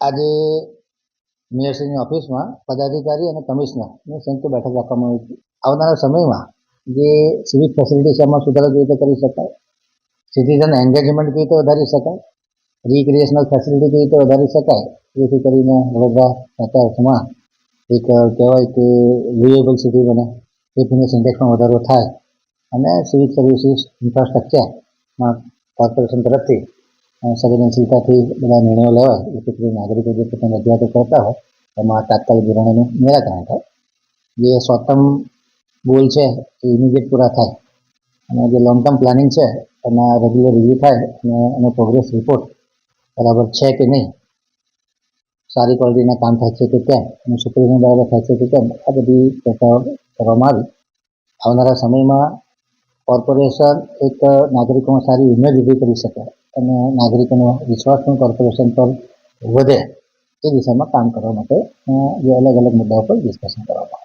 આજે મેયરશ્રીની ઓફિસમાં પદાધિકારી અને કમિશનરની સંયુક્ત બેઠક રાખવામાં આવી હતી. આવનારા સમયમાં જે સિવિક ફેસિલિટી છે એમાં સુધારો કેવી રીતે કરી શકાય, સિટીઝન એન્ગેજમેન્ટ કેવી રીતે વધારી શકાય, રિક્રિએશનલ ફેસિલિટી કેવી રીતે વધારી શકાય, જેથી કરીને વડોદરા શહેરમાં એક કહેવાય કે લિવેબલ સિટી બને, હેપીનેસ ઇન્ડેક્સમાં વધારો થાય અને સિવિક સર્વિસીસ ઇન્ફ્રાસ્ટ્રક્ચરમાં કોર્પોરેશન તરફથી સંવેદનશીલતાથી બધા નિર્ણયો લેવાય, જેથી કરીને નાગરિકો જે પોતાની રજૂઆતો કરતા હોય એમાં તાત્કાલિક ધોરણેનું નિરાકરણ થાય. જે શોર્ટ ટર્મ ગોલ છે એ ઇમિડિયેટ પૂરા થાય અને જે લોંગ ટર્મ પ્લાનિંગ છે એમાં રેગ્યુલર રિવ્યૂ થાય અને એનો પ્રોગ્રેસ રિપોર્ટ બરાબર છે કે નહીં, સારી ક્વોલિટીના કામ થાય છે કે કેમ, અને સુપરવિઝન બરાબર થાય છે કે કેમ, આ બધી ચર્ચાઓ કરવામાં આવી. આવનારા સમયમાં કોર્પોરેશન એક નાગરિકોમાં સારી ઇમેજ ઊભી કરી શકે અને નાગરિકોનો વિશ્વાસ પણ કોર્પોરેશન પર વધે એ દિશામાં કામ કરવા માટે જે અલગ અલગ મુદ્દાઓ પર ડિસ્કશન કરવામાં